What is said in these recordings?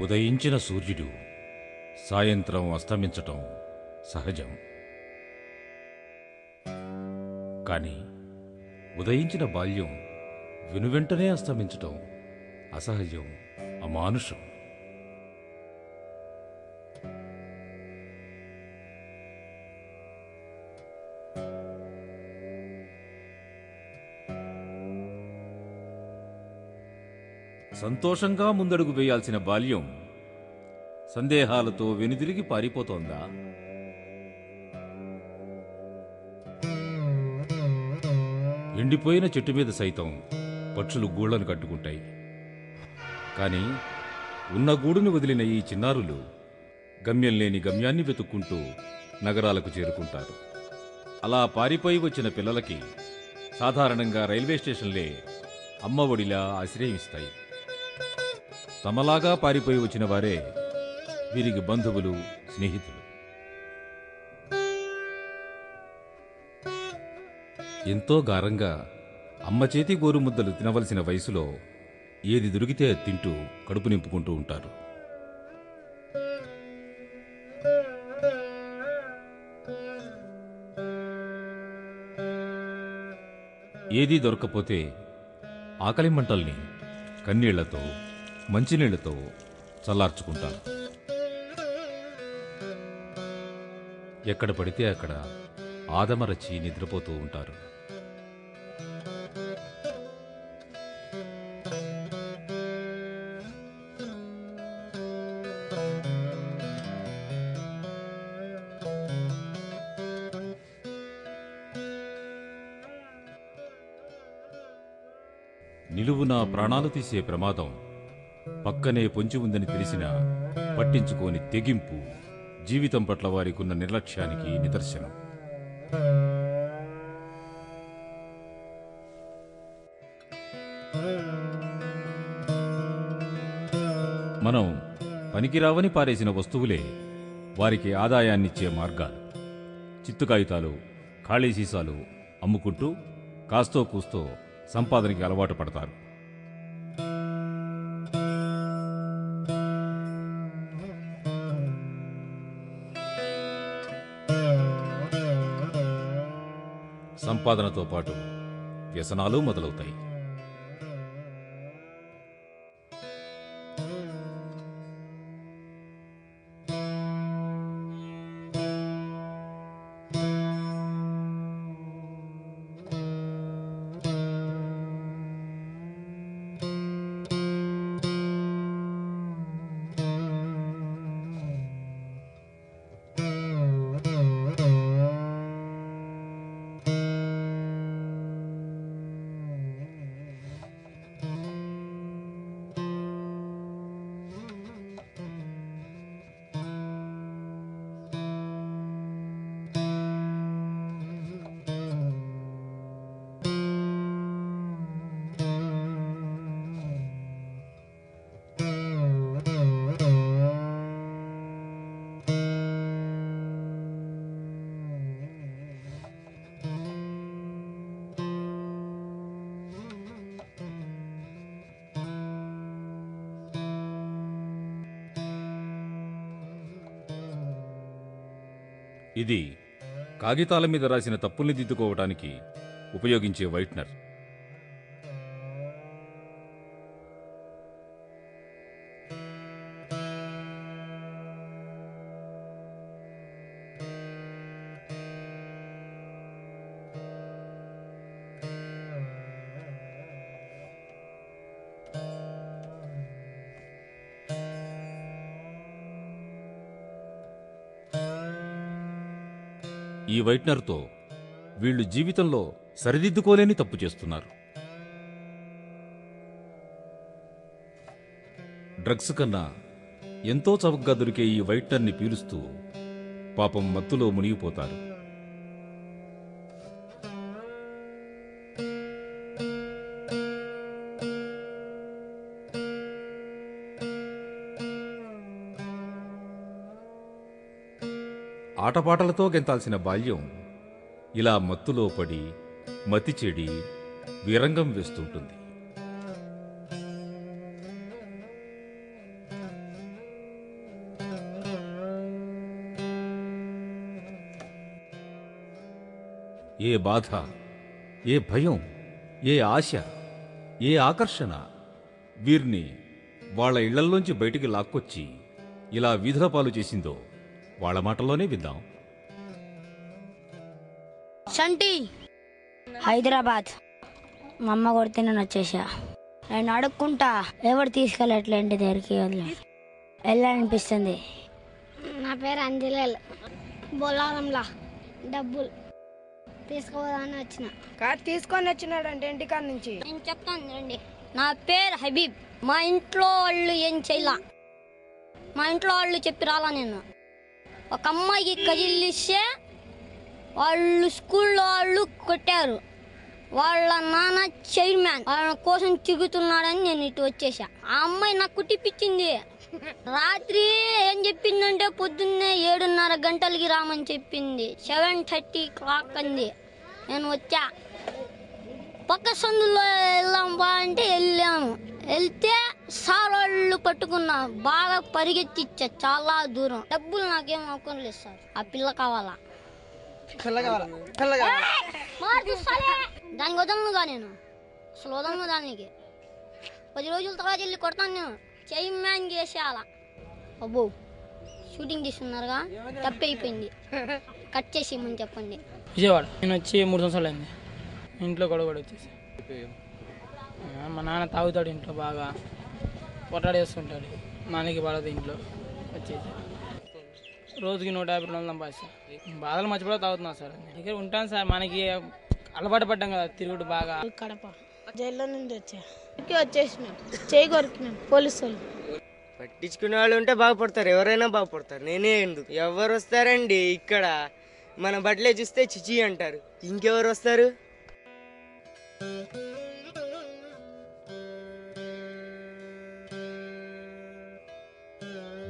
ఉదయించిన సూర్యుడు సాయంత్రం అస్తమించటం సహజం. కానీ ఉదయించిన బాల్యం వెనువెంటనే అస్తమించటం అసహజం, అమానుషం. సంతోషంగా ముందడుగు వేయాల్సిన బాల్యం సందేహాలతో వెనుదిరిగి పారిపోతోందా? ఎండిపోయిన చెట్టు మీద సైతం పక్షులు గూళ్లను కట్టుకుంటాయి. కానీ ఉన్న గూడును వదిలిన ఈ చిన్నారులు గమ్యం లేని గమ్యాన్ని వెతుక్కుంటూ నగరాలకు చేరుకుంటారు. అలా పారిపోయి వచ్చిన పిల్లలకి సాధారణంగా రైల్వే స్టేషన్లే అమ్మఒడిలా ఆశ్రయిస్తాయి. తమలాగా పారిపోయి వచ్చిన వారే వీరికి బంధువులు, స్నేహితులు. ఎంతో గారంగా అమ్మ చేతి గోరుముద్దలు తినవలసిన వయసులో ఏది దొరికితే అది తింటూ కడుపు నింపుకుంటూ ఉంటారు. ఏదీ దొరక్కపోతే ఆకలి మంటల్ని కన్నీళ్లతో, మంచినీళ్లతో చల్లార్చుకుంటారు. ఎక్కడ పడితే అక్కడ ఆదమరచి నిద్రపోతూ ఉంటారు. నిలువున ప్రాణాలు తీసే ప్రమాదం పక్కనే పొంచి ఉందని తెలిసినా పట్టించుకోని తెగింపు జీవితం పట్ల వారికున్న నిర్లక్ష్యానికి నిదర్శనం. మనం పనికిరావని పారేసిన వస్తువులే వారికి ఆదాయాన్నిచ్చే మార్గాలు. చిత్తు కాగితాలు, ఖాళీ సీసాలు అమ్ముకుంటూ కాస్తో కూస్తో సంపాదనకి అలవాటు పడతారు. సంపాదనతో పాటు వ్యసనాలు మొదలవుతాయి. ఇది కాగితాల మీద రాసిన తప్పుల్ని దిద్దుకోవటానికి ఉపయోగించే వైట్నర్. ఈ వైట్నర్తో వీళ్లు జీవితంలో సరిదిద్దుకోలేని తప్పు చేస్తున్నారు. డ్రగ్స్ కన్నా ఎంతో చవకగా దొరికే ఈ వైట్నర్ని పీలుస్తూ పాపం మత్తులో మునిగిపోతారు. ఆటపాటలతో గెంతాల్సిన బాల్యం ఇలా మత్తులో పడి మతి చెడి విరంగం వేస్తుంటుంది. ఏ బాధ, ఏ భయం, ఏ ఆశ, ఏ ఆకర్షణ వీరిని వాళ్ళ ఇళ్లల్లోంచి బయటికి లాక్కొచ్చి ఇలా వీధుల పాలు చేసిందో వాళ్ళ మాటల్లోనే విందాం. షంటి, హైదరాబాద్. మా అమ్మ కొడితే నేను వచ్చేసా. నేను అడుక్కుంటా, ఎవరు తీసుకెళ్ళట్లేంటి దగ్గరికి వెళ్ళాలనిపిస్తుంది. నా పేరు అంజలేల్. బొల్లారంలా డబ్బులు తీసుకోవాలని వచ్చిన. తీసుకొని వచ్చినాడంటే ఇంటికాడ నుంచి. నేను చెప్తాను రండి. నా పేరు హబీబ్. మా ఇంట్లో వాళ్ళు ఏం చేయలా. మా ఇంట్లో వాళ్ళు చెప్పి రాలా. నేను ఒక అమ్మాయికి కజిల్లిస్తే వాళ్ళు స్కూల్లో వాళ్ళు కొట్టారు. వాళ్ళ నాన్న చైర్మన్ వాళ్ళ కోసం తిరుగుతున్నాడని నేను ఇటు వచ్చేసా. ఆ అమ్మాయి నాకు కుట్టిపించింది. రాత్రి ఏం చెప్పిందంటే పొద్దున్నే 7:30 గంటలకి రామని చెప్పింది. 7:30 క్లాక్ అంది. నేను వచ్చా. పక్క సందులో వెళ్దాం బా అంటే వెళ్ళాము. వెళ్తే సార్ వాళ్ళు పట్టుకున్నా. బాగా పరిగెత్తిచ్చా చాలా దూరం. డబ్బులు నాకేం అవసరం లేదు సార్. ఆ పిల్ల కావాలా. దానికి వదలనుగా నేను. అసలు వదలను దానికి. 10 రోజుల తర్వాత వెళ్ళి కొడతాను నేను. చైర్మన్ చేసేయాల. అబ్బో, షూటింగ్ తీస్తున్నారుగా, తప్పు అయిపోయింది. కట్ చేసి ఇమ్మని చెప్పండి. విజయవాడ నేను వచ్చి 3 సంవత్సరాలు అయింది. ఇంట్లో గొడవ వచ్చేసి మా నాన్న తాగుతాడు. ఇంట్లో బాగా కొట్టాడేస్తుంటాడు. నాన్నకి పడదు. ఇంట్లో వచ్చేసి రోజుకి 150 రూపాయలు సంపాదిస్తాను. బాధలు మర్చిపోయి తాగుతున్నాను సార్. దగ్గర ఉంటాను సార్. మనకి అలవాటు పడ్డాం కదా తిరుగుడు బాగా. కడప జైల్లో నుండి వచ్చేసినాం. చేయి కొరికినాం పోలీసు వాళ్ళు. పట్టించుకునే వాళ్ళు ఉంటే బాగుపడతారు. ఎవరైనా బాగుపడతారు. నేనే ఎందుకు? ఎవరు వస్తారండి ఇక్కడ? మన బట్టలే చూస్తే చిచి అంటారు. ఇంకెవరు వస్తారు?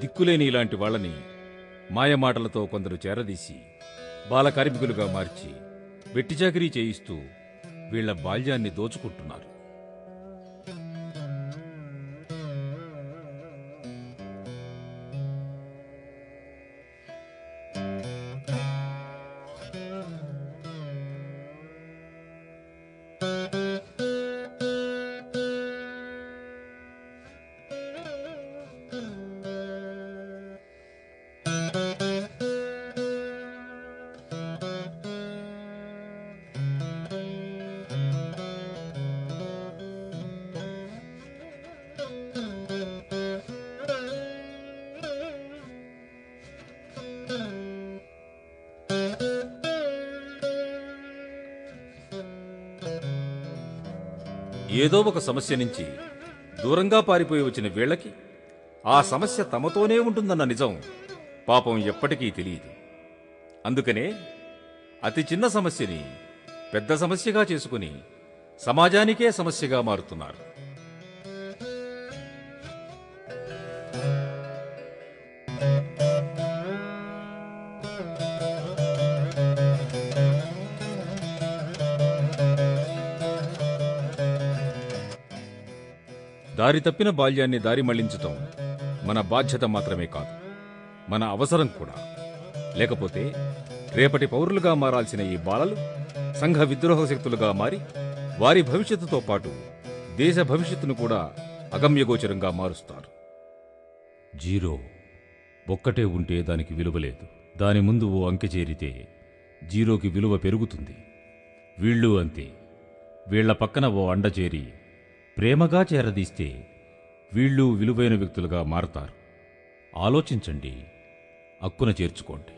దిక్కులేని ఇలాంటి వాళ్ళని మాయమాటలతో కొందరు చేరదీసి బాల కార్మికులుగా మార్చి వెట్టిచాకిరీ చేయిస్తూ వీళ్ల బాల్యాన్ని దోచుకుంటున్నారు. ఏదో ఒక సమస్య నుంచి దూరంగా పారిపోయి వచ్చిన వీళ్లకి ఆ సమస్య తమతోనే ఉంటుందన్న నిజం పాపం ఎప్పటికీ తెలియదు. అందుకనే అతి చిన్న సమస్యని పెద్ద సమస్యగా చేసుకుని సమాజానికే సమస్యగా మారుతున్నారు. దారి తప్పిన బాల్యాన్ని దారి మళ్లించటం మన బాధ్యత మాత్రమే కాదు, మన అవసరం కూడా. లేకపోతే రేపటి పౌరులుగా మారాల్సిన ఈ బాలలు సంఘ విద్రోహ శక్తులుగా మారి వారి భవిష్యత్తుతో పాటు దేశ భవిష్యత్తును కూడా అగమ్యగోచరంగా మారుస్తారు. జీరో ఒక్కటే ఉంటే దానికి విలువ లేదు. దాని ముందు ఓ అంకె చేరితే జీరోకి విలువ పెరుగుతుంది. వీళ్ళు అంతే. వీళ్ల పక్కన ఓ అండ చేరి ప్రేమగా చేరదీస్తే వీళ్ళు విలువైన వ్యక్తులుగా మారతారు. ఆలోచించండి, అక్కున చేర్చుకోండి.